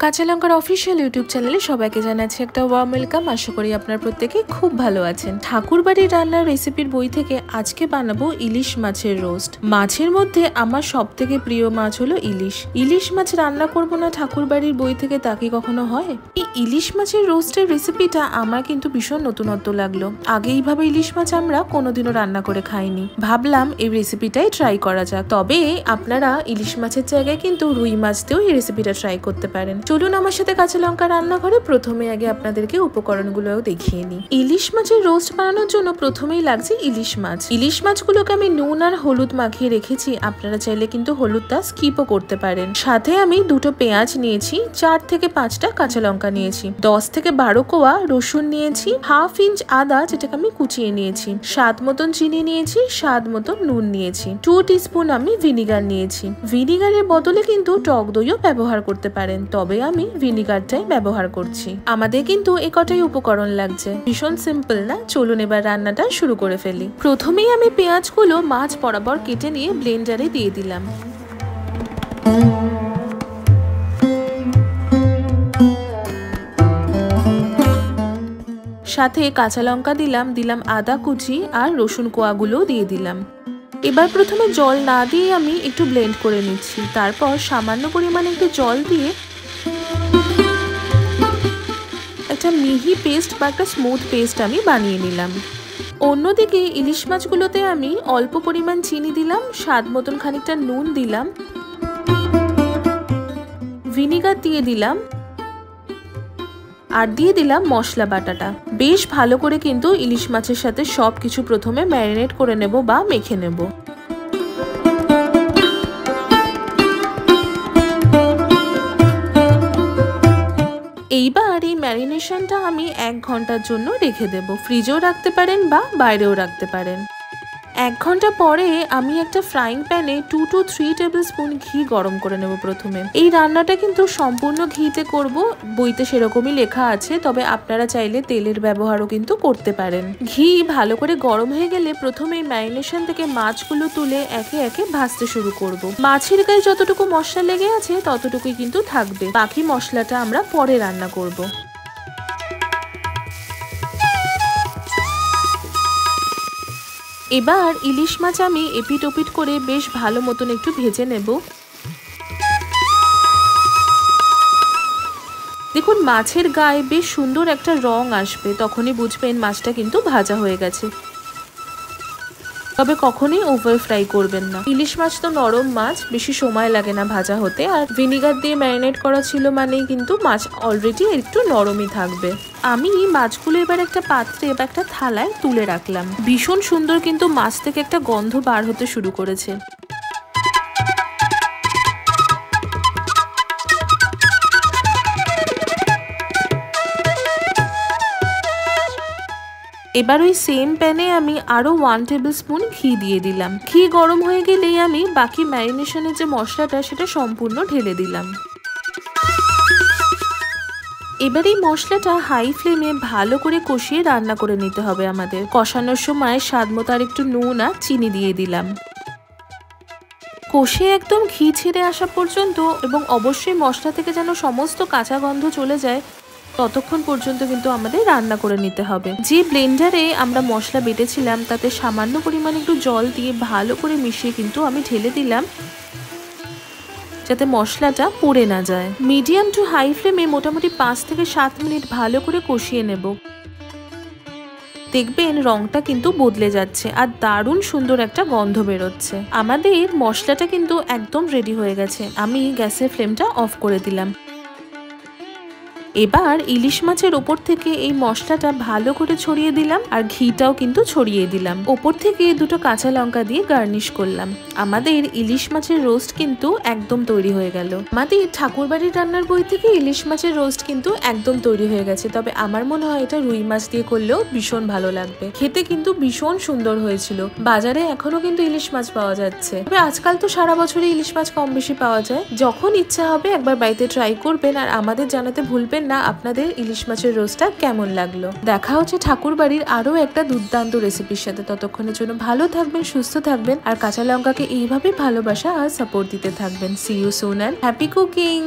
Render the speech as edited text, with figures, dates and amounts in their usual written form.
কাঁচা লঙ্কার official YouTube চ্যানেলে সবাইকে জানাচ্ছি একটা ওয়ার্ম ওয়েলকাম। আশা করি আপনারা প্রত্যেকে খুব ভালো আছেন। ঠাকুরবাড়ির রান্নার রেসিপির বই থেকে আজকে বানাবো ইলিশ মাছের রোস্ট। মাছের মধ্যে আমার সব থেকে প্রিয় মাছ হলো ইলিশ। ইলিশ মাছ রান্না করব না ঠাকুরবাড়ির বই থেকে, তা কি কখনো হয়? এই ইলিশ মাছের রোস্টের রেসিপিটা আমার কিন্তু ভীষণ নতুনত্ব লাগলো। আগে এইভাবে ইলিশ মাছ আমরা কোনোদিনও রান্না করে খাইনি। ভাবলাম এই রেসিপিটাই ট্রাই করা যাক। তবে আপনারা ইলিশ মাছের জায়গায় কিন্তু রুই মাছ দিয়েও এই রেসিপিটা ট্রাই করতে পারেন। চলুন আমার সাথে কাঁচা লঙ্কা রান্নাঘরে। প্রথমে আগে আপনাদেরকে উপকরণগুলোও দেখিয়ে নিই। ইলিশ মাছের রোস্ট বানানোর জন্য প্রথমেই লাগছে ইলিশ মাছ। ইলিশ মাছগুলোকে আমি নুন আর হলুদ মাখিয়ে রেখেছি। আপনারা চাইলে কিন্তু হলুদটা স্কিপও করতে পারেন। সাথে আমি দুটো পেঁয়াজ নিয়েছি, 4 থেকে 5টা কাঁচা লঙ্কা নিয়েছি, 10 থেকে 12 কোয়া রসুন নিয়েছি, হাফ ইঞ্চ আদা যেটাকে আমি কুচিয়ে নিয়েছি, স্বাদ মতন চিনি নিয়েছি, স্বাদ মতন নুন নিয়েছি, 2 টিস্পুন আমি ভিনিগার নিয়েছি। ভিনিগারের বদলে কিন্তু টক দইও ব্যবহার করতে পারেন, তবে আমি ভিনিগারটাই ব্যবহার করছি। আমাদের কিন্তু এ কটাই উপকরণ লাগছে। ভীষণ সিম্পল না? চলুন এবার রান্নাটা শুরু করে ফেলি। প্রথমেই আমি পেঁয়াজগুলো মাছ বরাবর কেটে নিয়ে ব্লেন্ডারে দিয়ে দিলাম। সাথে কাঁচা লঙ্কা দিলাম আদা কুচি আর রসুন কোয়াগুলো দিয়ে দিলাম। এবার প্রথমে জল না দিয়ে আমি একটু ব্লেন্ড করে নিচ্ছি। তারপর সামান্য পরিমাণে একটু জল দিয়ে একটা মিহি পেস্ট বা একটা স্মুথ পেস্ট আমি বানিয়ে নিলাম। অন্যদিকে ইলিশ মাছগুলোতে আমি অল্প পরিমাণ চিনি দিলাম, স্বাদ মতন খানিকটা নুন দিলাম, ভিনিগার দিয়ে দিলাম আর দিয়ে দিলাম মশলা বাটাটা। বেশ ভালো করে কিন্তু ইলিশ মাছের সাথে সবকিছু প্রথমে ম্যারিনেট করে নেব বা মেখে নেব। এইবার এই ম্যারিনেশনটা আমি 1 ঘন্টার জন্য রেখে দেব। ফ্রিজেও রাখতে পারেন বা বাইরেও রাখতে পারেন। 1 ঘন্টা পরে আমি একটা ফ্রাইং প্যানে 2 to 3 টেবিল স্পুন ঘি গরম করে নেব। প্রথমে এই রান্নাটা কিন্তু সম্পূর্ণ ঘিতে করব, বইতে সেরকমই লেখা আছে, তবে আপনারা চাইলে তেলের ব্যবহারও কিন্তু করতে পারেন। ঘি ভালো করে গরম হয়ে গেলে প্রথমে ম্যারিনেশন থেকে মাছগুলো তুলে একে একে ভাজতে শুরু করব। মাছের গায়ে যতটুকু মশলা লেগে আছে ততটুকুই কিন্তু থাকবে, বাকি মশলাটা আমরা পরে রান্না করব। এবার ইলিশ মাছ আমি এপিট ওপিট করে বেশ ভালো মতন একটু ভেজে নেব। দেখুন মাছের গায়ে বেশ সুন্দর একটা রং আসবে, তখনই বুঝবেন মাছটা কিন্তু ভাজা হয়ে গেছে। তবে কখনোই ওভার ফ্রাই করবেন না। ইলিশ মাছ তো নরম মাছ, বেশি সময় লাগে না ভাজা হতে, আর ভিনিগার দিয়ে ম্যারিনেট করা ছিল মানেই কিন্তু মাছ অলরেডি একটু নরমই থাকবে। আমি মাছগুলো এবার একটা পাত্রে বা একটা থালায় তুলে রাখলাম। ভীষণ সুন্দর কিন্তু মাছ থেকে একটা গন্ধ বার হতে শুরু করেছে। এবার ওই সেম প্যানে আমি আরো 1 টেবিল স্পুন ঘি দিয়ে দিলাম। ঘি গরম হয়ে গেলেই আমি বাকি ম্যারিনেশনের যে মশলাটা সেটা সম্পূর্ণ ঢেলে দিলাম। এবার এই মশলাটা হাই ফ্লেমে ভালো করে কষিয়ে রান্না করে নিতে হবে আমাদের। কষানোর সময় স্বাদ মতো আর একটু নুন আর চিনি দিয়ে দিলাম। কষে একদম ঘি ছেড়ে আসা পর্যন্ত এবং অবশ্যই মশলা থেকে যেন সমস্ত কাঁচা গন্ধ চলে যায় ততক্ষণ পর্যন্ত কিন্তু আমাদের রান্না করে নিতে হবে। যে ব্লেন্ডারে আমরা মশলা বেটেছিলাম তাতে সামান্য পরিমাণে একটু জল দিয়ে ভালো করে মিশিয়ে কিন্তু আমি ঢেলে দিলাম, যাতে মশলাটা পুড়ে না যায়। মিডিয়াম টু হাই ফ্লেমে মোটামুটি 5 থেকে 7 মিনিট ভালো করে কষিয়ে নেব। দেখবেন রংটা কিন্তু বদলে যাচ্ছে আর দারুণ সুন্দর একটা গন্ধ বেরোচ্ছে। আমাদের মশলাটা কিন্তু একদম রেডি হয়ে গেছে। আমি গ্যাসের ফ্লেমটা অফ করে দিলাম। এবার ইলিশ মাছের ওপর থেকে এই মশলাটা ভালো করে ছড়িয়ে দিলাম আর ঘিটাও কিন্তু ছড়িয়ে দিলাম। ওপর থেকে দুটো কাঁচা লঙ্কা দিয়ে গার্নিশ করলাম। আমাদের ইলিশ মাছের রোস্ট কিন্তু একদম তৈরি হয়ে গেল। আমাদের ঠাকুরবাড়ির রান্নার বই থেকে ইলিশ মাছের রোস্ট কিন্তু একদম তৈরি হয়ে গেছে। তবে আমার মনে হয় এটা রুই মাছ দিয়ে করলেও ভীষণ ভালো লাগবে। খেতে কিন্তু ভীষণ সুন্দর হয়েছিল। বাজারে এখনো কিন্তু ইলিশ মাছ পাওয়া যাচ্ছে, তবে আজকাল তো সারা বছরই ইলিশ মাছ কম বেশি পাওয়া যায়। যখন ইচ্ছা হবে একবার বাড়িতে ট্রাই করবেন আর আমাদের জানাতে ভুলবেন না আপনাদের ইলিশ মাছের রোস্টটা কেমন লাগলো। দেখা হচ্ছে ঠাকুরবাড়ির আরো একটা দুর্দান্ত রেসিপির সাথে। ততক্ষণের জন্য ভালো থাকবেন, সুস্থ থাকবেন আর কাঁচা লঙ্কাকে এইভাবে ভালোবাসা আর সাপোর্ট দিতে থাকবেন। See you soon and happy cooking.